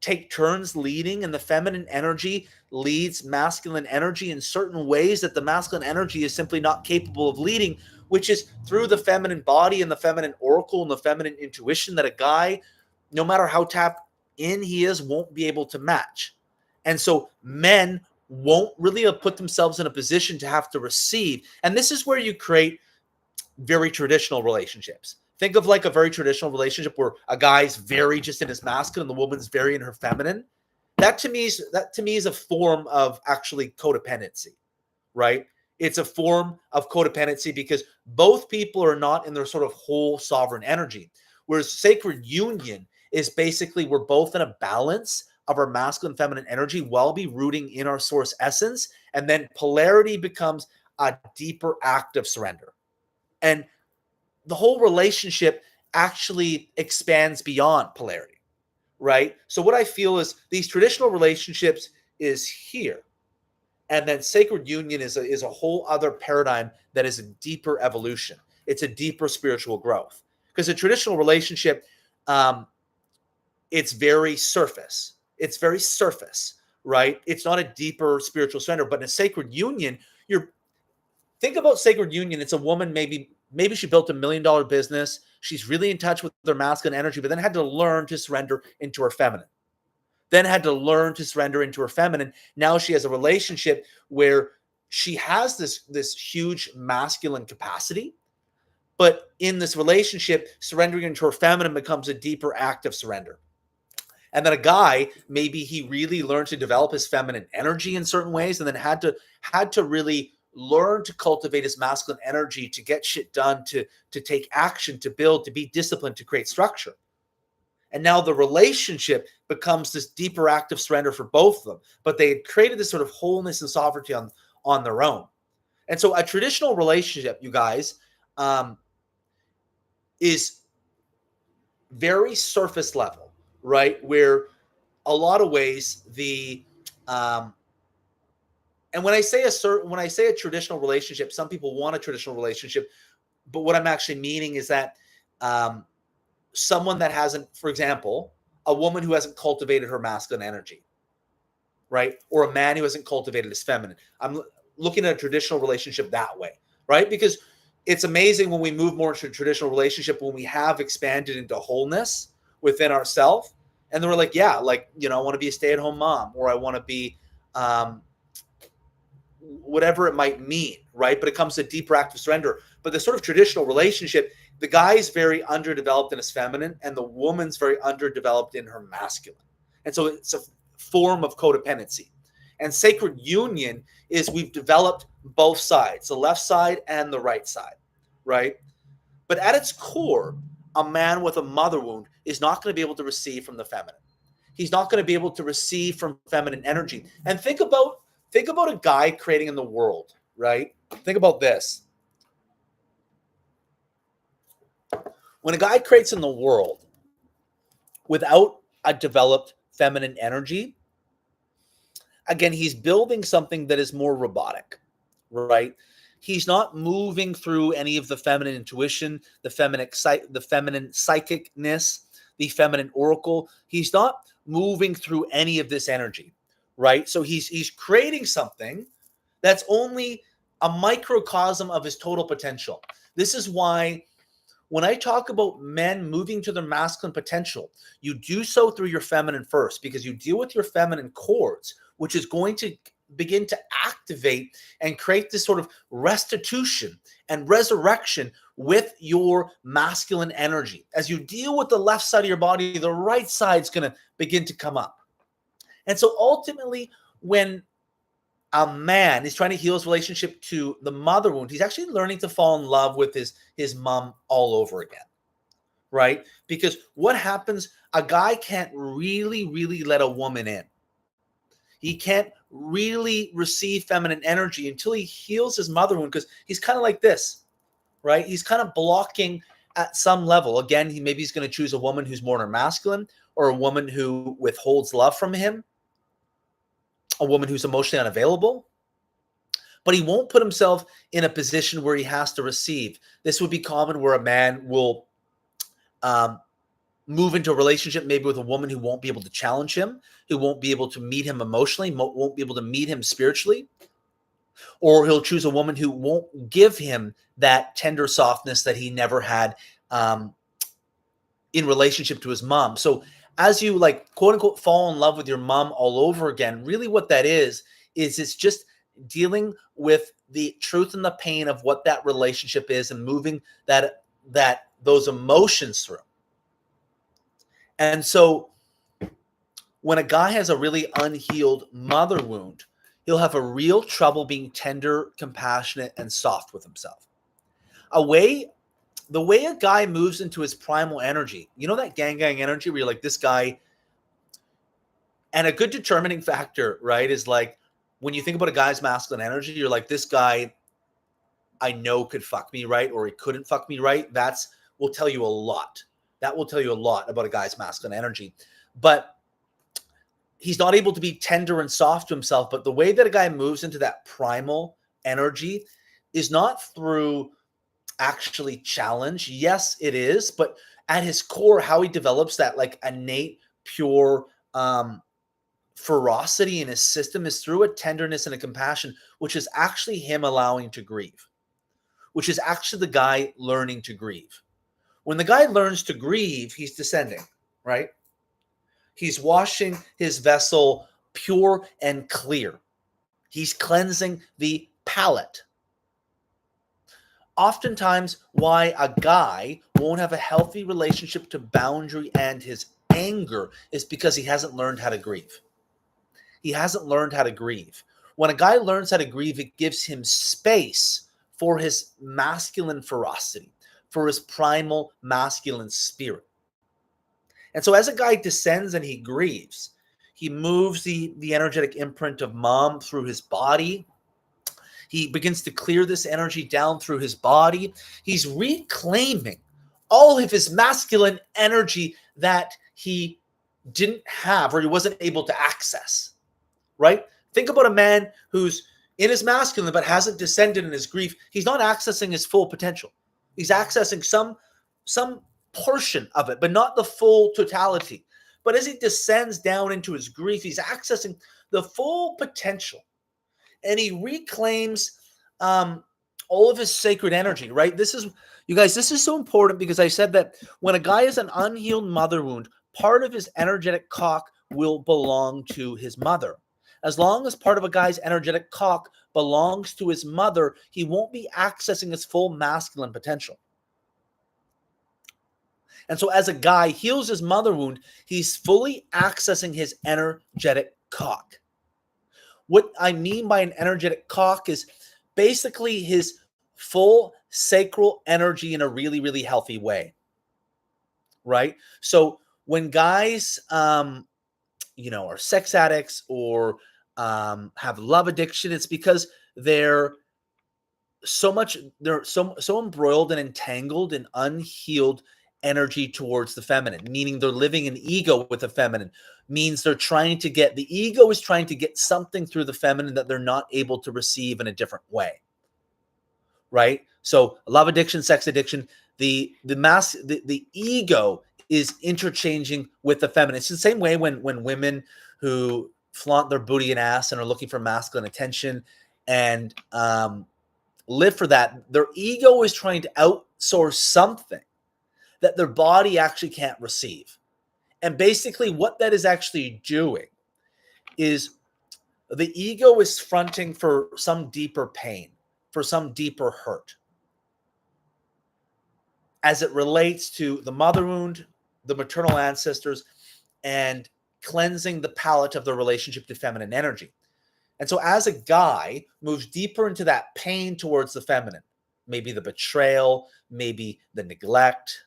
take turns leading, and the feminine energy leads masculine energy in certain ways that the masculine energy is simply not capable of leading, which is through the feminine body and the feminine oracle and the feminine intuition that a guy, no matter how tapped in he is, won't be able to match. And so men won't really put themselves in a position to have to receive. And this is where you create very traditional relationships. Think of like a very traditional relationship where a guy's very just in his masculine and the woman's very in her feminine. That to me is a form of actually codependency, right? It's a form of codependency because both people are not in their sort of whole sovereign energy. Whereas sacred union is basically we're both in a balance of our masculine and feminine energy while be rooting in our source essence. And then polarity becomes a deeper act of surrender. And the whole relationship actually expands beyond polarity, right? So what I feel is these traditional relationships is here. And then sacred union is a whole other paradigm that is a deeper evolution. It's a deeper spiritual growth. Because a traditional relationship, it's very surface. It's very surface, right? It's not a deeper spiritual surrender. But in a sacred union, think about sacred union. It's a woman, maybe she built $1 million business. She's really in touch with her masculine energy, but then had to learn to surrender into her feminine. Now she has a relationship where she has this huge masculine capacity, but in this relationship, surrendering into her feminine becomes a deeper act of surrender. And then a guy, maybe he really learned to develop his feminine energy in certain ways, and then had to really learn to cultivate his masculine energy to get shit done, to take action, to build, to be disciplined, to create structure. And now the relationship becomes this deeper act of surrender for both of them. But they had created this sort of wholeness and sovereignty on their own. And so a traditional relationship, you guys, is very surface level, right? Where a lot of ways and when I say a traditional relationship, some people want a traditional relationship, but what I'm actually meaning is that someone that hasn't, for example, a woman who hasn't cultivated her masculine energy, right? Or a man who hasn't cultivated his feminine. I'm looking at a traditional relationship that way, right? Because it's amazing when we move more into a traditional relationship, when we have expanded into wholeness within ourselves. And then we're like, yeah, like, I want to be a stay-at-home mom, or I want to be, whatever it might mean, right? But it comes to deeper active surrender. But the sort of traditional relationship, the guy's very underdeveloped in his feminine, and the woman's very underdeveloped in her masculine. And so it's a form of codependency. And sacred union is we've developed both sides, the left side and the right side, right? But at its core, a man with a mother wound is not going to be able to receive from the feminine. He's not going to be able to receive from feminine energy. And think about a guy creating in the world, right? Think about this. When a guy creates in the world without a developed feminine energy, again, he's building something that is more robotic, right? He's not moving through any of the feminine intuition, the feminine psychicness, the feminine oracle. He's not moving through any of this energy, right? So he's creating something that's only a microcosm of his total potential. This is why when I talk about men moving to their masculine potential, you do so through your feminine first, because you deal with your feminine chords, which is going to begin to activate and create this sort of restitution and resurrection with your masculine energy. As you deal with the left side of your body, the right side's going to begin to come up. And so ultimately, when a man is trying to heal his relationship to the mother wound, he's actually learning to fall in love with his mom all over again, right? Because what happens, a guy can't really let a woman in. He can't really receive feminine energy until he heals his mother wound, because he's kind of like this, right? He's kind of blocking at some level. Again, he's going to choose a woman who's more masculine, or a woman who withholds love from him, a woman who's emotionally unavailable, but he won't put himself in a position where he has to receive. This would be common where a man will move into a relationship maybe with a woman who won't be able to challenge him, who won't be able to meet him emotionally, won't be able to meet him spiritually, or he'll choose a woman who won't give him that tender softness that he never had in relationship to his mom. So as you quote unquote fall in love with your mom all over again, really what that is it's just dealing with the truth and the pain of what that relationship is and moving those emotions through. And so when a guy has a really unhealed mother wound, he'll have a real trouble being tender, compassionate, and soft with himself. The way a guy moves into his primal energy, you know, that gang energy where you're like, this guy, and a good determining factor, right, is like when you think about a guy's masculine energy, you're like, this guy I know could fuck me right, or he couldn't fuck me right. Will tell you a lot. That will tell you a lot about a guy's masculine energy. But he's not able to be tender and soft to himself. But the way that a guy moves into that primal energy is not through actually challenge. Yes, it is. But at his core, how he develops that innate, pure ferocity in his system is through a tenderness and a compassion, which is actually him allowing to grieve, which is actually the guy learning to grieve. When the guy learns to grieve, he's descending, right? He's washing his vessel pure and clear. He's cleansing the palate. Oftentimes, why a guy won't have a healthy relationship to boundary and his anger is because he hasn't learned how to grieve. He hasn't learned how to grieve. When a guy learns how to grieve, it gives him space for his masculine ferocity, for his primal masculine spirit. And so as a guy descends and he grieves, he moves the energetic imprint of mom through his body. He begins to clear this energy down through his body. He's reclaiming all of his masculine energy that he didn't have or he wasn't able to access, right? Think about a man who's in his masculine but hasn't descended in his grief. He's not accessing his full potential. He's accessing some portion of it, but not the full totality. But as he descends down into his grief, he's accessing the full potential. And he reclaims all of his sacred energy, right? This is so important because I said that when a guy has an unhealed mother wound, part of his energetic cock will belong to his mother. As long as part of a guy's energetic cock belongs to his mother, he won't be accessing his full masculine potential. And so as a guy heals his mother wound, he's fully accessing his energetic cock. What I mean by an energetic cock is basically his full sacral energy in a really, really healthy way, right? So when guys, are sex addicts or have love addiction, it's because they're so embroiled and entangled in unhealed energy towards the feminine, meaning they're living in ego with the feminine, means the ego is trying to get something through the feminine that they're not able to receive in a different way, right? So love addiction, sex addiction, the ego is interchanging with the feminine. It's the same way when women who flaunt their booty and ass and are looking for masculine attention and live for that, their ego is trying to outsource something that their body actually can't receive. And basically what that is actually doing is the ego is fronting for some deeper pain, for some deeper hurt, as it relates to the mother wound, the maternal ancestors, and cleansing the palette of the relationship to feminine energy. And so as a guy moves deeper into that pain towards the feminine, maybe the betrayal, maybe the neglect,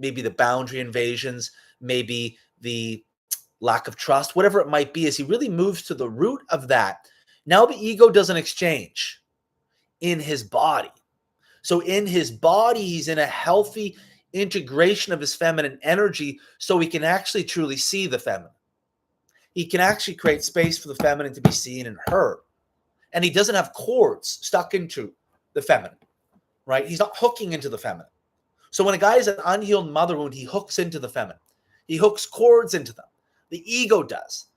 maybe the boundary invasions, maybe the lack of trust, whatever it might be, as he really moves to the root of that, now the ego doesn't exchange in his body. So in his body, he's in a healthy integration of his feminine energy so he can actually truly see the feminine. He can actually create space for the feminine to be seen and heard. And he doesn't have cords stuck into the feminine, right? He's not hooking into the feminine. So when a guy has an unhealed mother wound, he hooks into the feminine. He hooks cords into them. The ego does.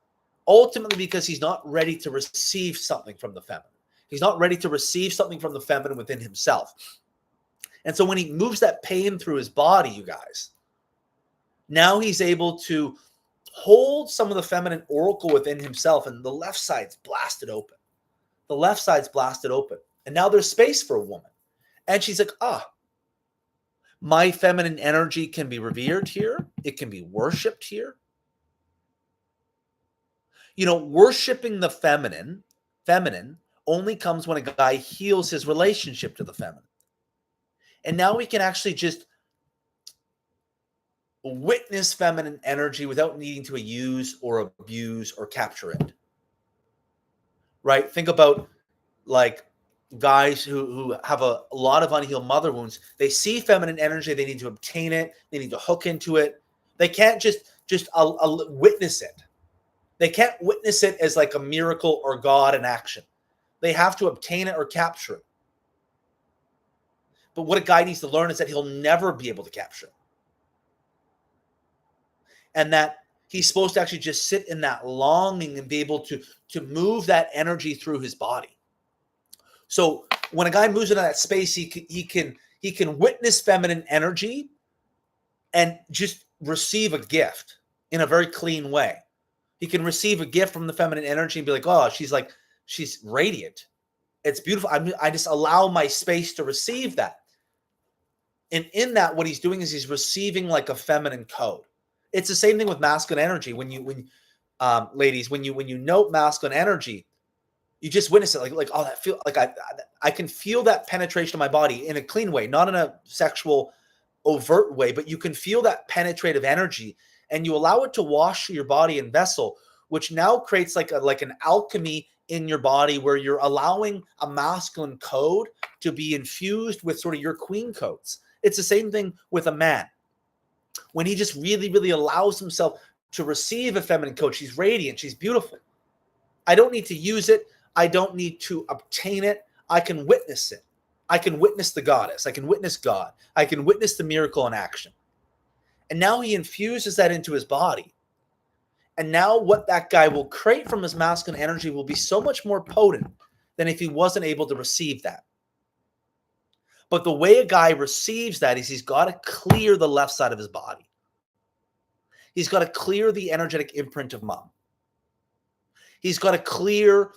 Ultimately because he's not ready to receive something from the feminine. He's not ready to receive something from the feminine within himself. And so when he moves that pain through his body, you guys, now he's able to hold some of the feminine oracle within himself, and the left side's blasted open. The left side's blasted open. And now there's space for a woman. And she's like, my feminine energy can be revered here. It can be worshipped here. Worshiping the feminine only comes when a guy heals his relationship to the feminine. And now we can actually just witness feminine energy without needing to use or abuse or capture it. Right? Think about like guys who have a lot of unhealed mother wounds. They see feminine energy. They need to obtain it. They need to hook into it. They can't just witness it. They can't witness it as like a miracle or God in action. They have to obtain it or capture it. But what a guy needs to learn is that he'll never be able to capture it. And that he's supposed to actually just sit in that longing and be able to move that energy through his body. So when a guy moves into that space, he can witness feminine energy and just receive a gift in a very clean way. He can receive a gift from the feminine energy and be like, she's radiant. It's beautiful. I just allow my space to receive that. And in that, what he's doing is he's receiving like a feminine code. It's the same thing with masculine energy. Ladies, when you note masculine energy, you just witness it I can feel that penetration of my body in a clean way, not in a sexual overt way, but you can feel that penetrative energy and you allow it to wash through your body and vessel, which now creates like an alchemy in your body where you're allowing a masculine code to be infused with sort of your queen codes. It's the same thing with a man. When he just really, really allows himself to receive a feminine code, she's radiant, she's beautiful. I don't need to use it. I don't need to obtain it. I can witness it. I can witness the goddess. I can witness God. I can witness the miracle in action. And now he infuses that into his body. And now what that guy will create from his masculine energy will be so much more potent than if he wasn't able to receive that. But the way a guy receives that is he's got to clear the left side of his body. He's got to clear the energetic imprint of mom. He's got to clear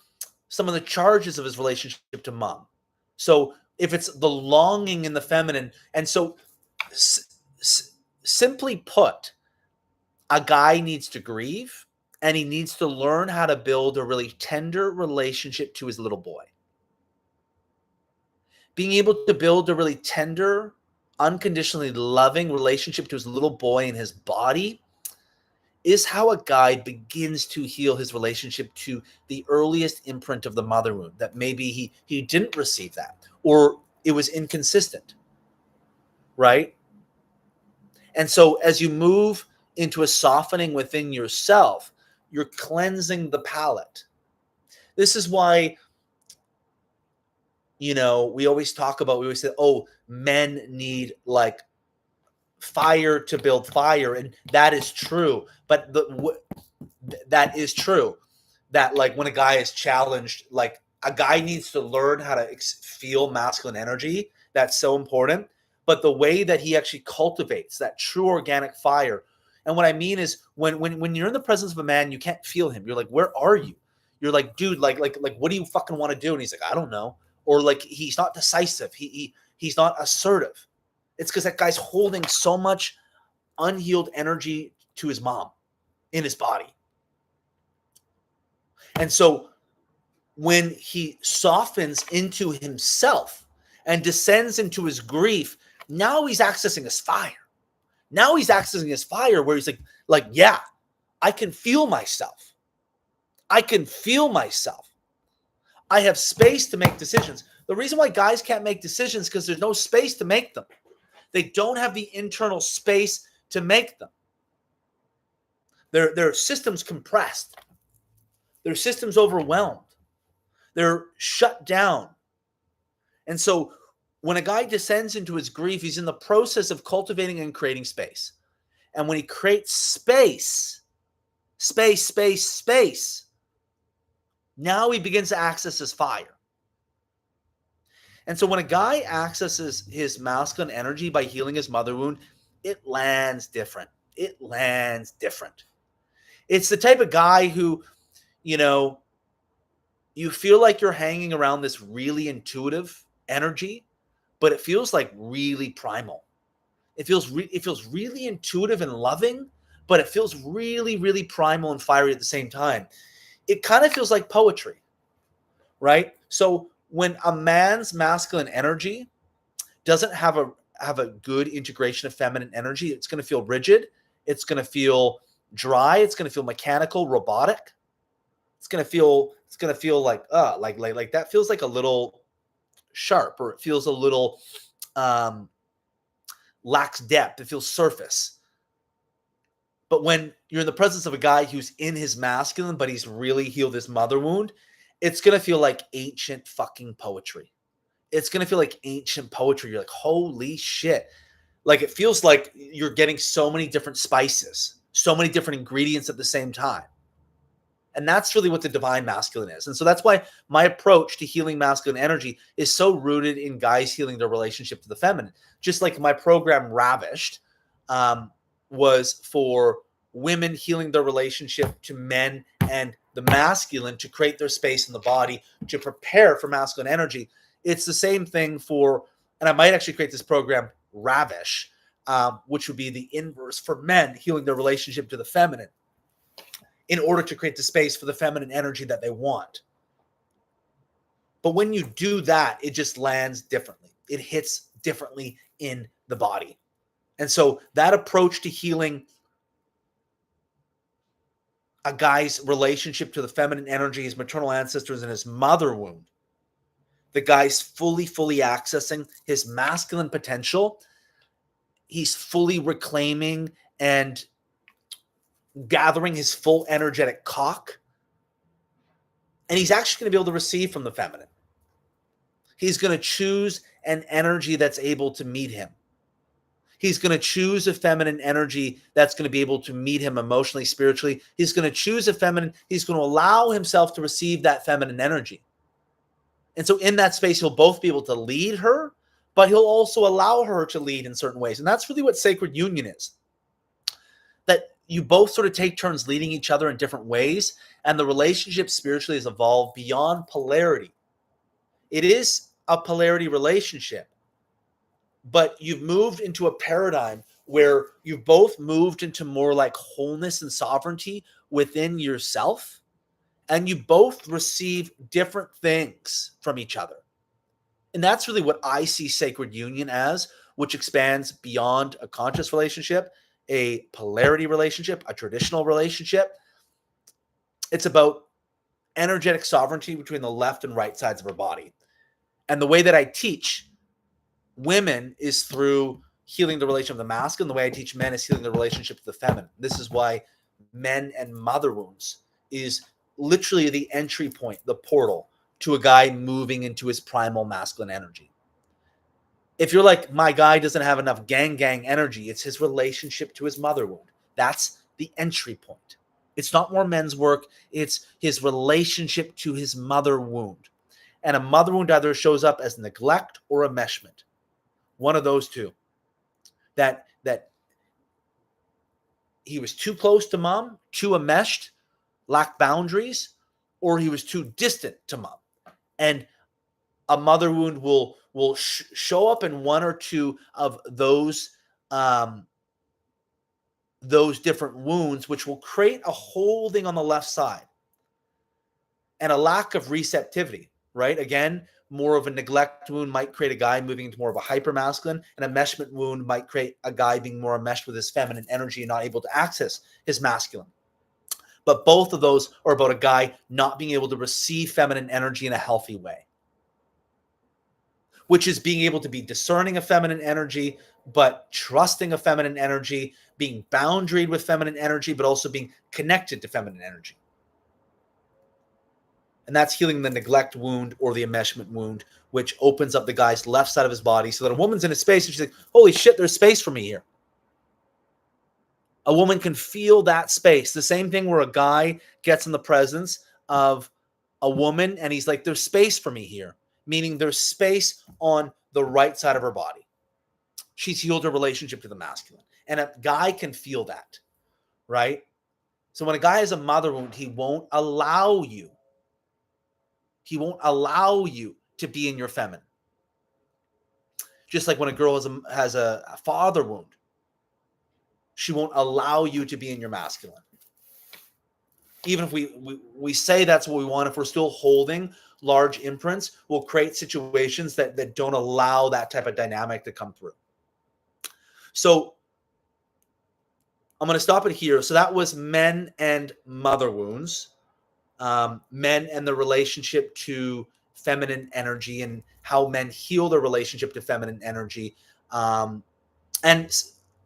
some of the charges of his relationship to mom. So if it's the longing in the feminine, and so simply put, a guy needs to grieve and he needs to learn how to build a really tender relationship to his little boy. Being able to build a really tender, unconditionally loving relationship to his little boy and his body is how a guy begins to heal his relationship to the earliest imprint of the mother wound, that maybe he didn't receive that, or it was inconsistent, right? And so as you move into a softening within yourself, you're cleansing the palate. This is why, we always say, oh, men need like fire to build fire. And that is true. But that is true. That like when a guy is challenged, like a guy needs to learn how to feel masculine energy. That's so important. But the way that he actually cultivates that true organic fire. And what I mean is when you're in the presence of a man, you can't feel him. You're like, where are you? You're like, dude, like, what do you fucking want to do? And he's like, I don't know. Or like, he's not decisive. He's not assertive. It's because that guy's holding so much unhealed energy to his mom in his body. And so when he softens into himself and descends into his grief, now he's accessing his fire. Now he's accessing his fire where he's like, yeah, I can feel myself. I can feel myself. I have space to make decisions. The reason why guys can't make decisions is because there's no space to make them. They don't have the internal space to make them. Their systems compressed. Their systems overwhelmed. They're shut down. And so when a guy descends into his grief, he's in the process of cultivating and creating space. And when he creates space, now he begins to access his fire. And so when a guy accesses his masculine energy by healing his mother wound, it lands different. It lands different. It's the type of guy who, you feel like you're hanging around this really intuitive energy, but it feels like really primal. It feels really intuitive and loving, but it feels really, really primal and fiery at the same time. It kind of feels like poetry, right? So when a man's masculine energy doesn't have a good integration of feminine energy, it's going to feel rigid. It's going to feel dry. It's going to feel mechanical, robotic. It's going to feel like that feels like a little sharp, or it feels a little lacks depth. It feels surface. But when you're in the presence of a guy who's in his masculine, but he's really healed his mother wound, it's going to feel like ancient fucking poetry. It's going to feel like ancient poetry. You're like, holy shit. Like it feels like you're getting so many different spices, so many different ingredients at the same time. And that's really what the divine masculine is. And so that's why my approach to healing masculine energy is so rooted in guys healing their relationship to the feminine. Just like my program Ravished was for women healing their relationship to men and the masculine to create their space in the body to prepare for masculine energy. It's the same thing for, and I might actually create this program Ravish, which would be the inverse for men healing their relationship to the feminine, in order to create the space for the feminine energy that they want. But when you do that, it just lands differently. It hits differently in the body. And so that approach to healing a guy's relationship to the feminine energy, his maternal ancestors, and his mother wound, the guy's fully accessing his masculine potential. He's fully reclaiming and gathering his full energetic cock. And he's actually going to be able to receive from the feminine. He's going to choose an energy that's able to meet him. He's going to choose a feminine energy that's going to be able to meet him emotionally, spiritually. He's going to choose a feminine. He's going to allow himself to receive that feminine energy. And so in that space, he'll both be able to lead her, but he'll also allow her to lead in certain ways. And that's really what sacred union is. That you both sort of take turns leading each other in different ways, and the relationship spiritually has evolved beyond polarity. It is a polarity relationship, but you've moved into a paradigm where you've both moved into more like wholeness and sovereignty within yourself, and you both receive different things from each other. And that's really what I see sacred union as, which expands beyond a conscious relationship, a polarity relationship, a traditional relationship. It's about energetic sovereignty between the left and right sides of our body. And the way that I teach women is through healing the relationship of the masculine. The way I teach men is healing the relationship to the feminine. This is why men and mother wounds is literally the entry point, the portal to a guy moving into his primal masculine energy. If you're like, my guy doesn't have enough gang energy, it's his relationship to his mother wound. That's the entry point. It's not more men's work. It's his relationship to his mother wound. And a mother wound either shows up as neglect or enmeshment. One of those two. That he was too close to mom, too enmeshed, lacked boundaries, or he was too distant to mom. And a mother wound will show up in one or two of those different wounds, which will create a holding on the left side and a lack of receptivity, right? Again, more of a neglect wound might create a guy moving into more of a hypermasculine, and a enmeshment wound might create a guy being more enmeshed with his feminine energy and not able to access his masculine. But both of those are about a guy not being able to receive feminine energy in a healthy way, which is being able to be discerning of feminine energy, but trusting of feminine energy, being boundaried with feminine energy, but also being connected to feminine energy. And that's healing the neglect wound or the enmeshment wound, which opens up the guy's left side of his body so that a woman's in a space and she's like, holy shit, there's space for me here. A woman can feel that space. The same thing where a guy gets in the presence of a woman and he's like, there's space for me here, meaning there's space on the right side of her body. She's healed her relationship to the masculine. And a guy can feel that, right? So when a guy has a mother wound, he won't allow you. He won't allow you to be in your feminine. Just like when a girl has a father wound, she won't allow you to be in your masculine. Even if we say that's what we want, if we're still holding large imprints, we'll create situations that don't allow that type of dynamic to come through. So I'm going to stop it here. So that was men and mother wounds, men and the relationship to feminine energy and how men heal their relationship to feminine energy. And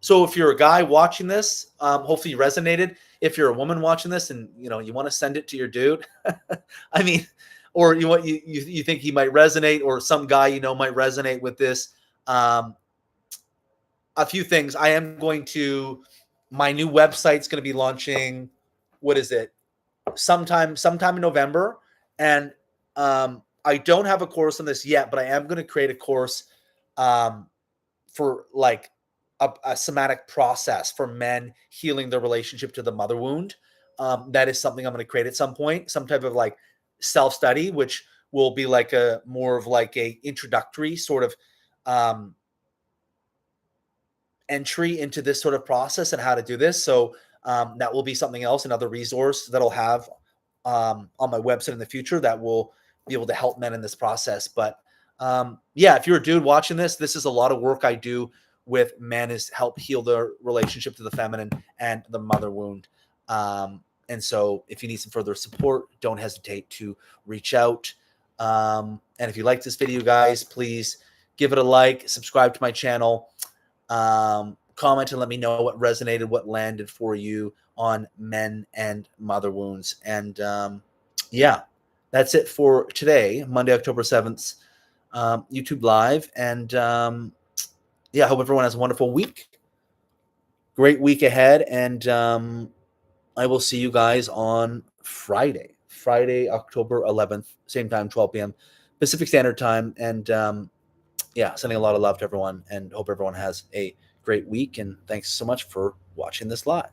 so if you're a guy watching this, hopefully you resonated. If you're a woman watching this and you want to send it to your dude, I mean, or you think he might resonate, or some guy might resonate with this. A few things. I am going to, my new website's going to be launching. What is it? Sometime in November, and I don't have a course on this yet, but I am going to create a course for like a somatic process for men healing their relationship to the mother wound. That is something I'm going to create at some point, some type of like self-study, which will be like a more of like a introductory sort of entry into this sort of process and how to do this. So that will be something else, another resource that I'll have on my website in the future that will be able to help men in this process. But yeah, if you're a dude watching this, this is a lot of work I do with men, is help heal their relationship to the feminine and the mother wound. And so if you need some further support, don't hesitate to reach out. And if you like this video, guys, please give it a like, subscribe to my channel, comment and let me know what resonated, what landed for you on men and mother wounds. And yeah, that's it for today, Monday, October 7th, YouTube Live. And yeah, I hope everyone has a wonderful week. Great week ahead. And I will see you guys on Friday, October 11th, same time, 12 p.m. Pacific Standard Time. And yeah, sending a lot of love to everyone and hope everyone has a great week. And thanks so much for watching this live.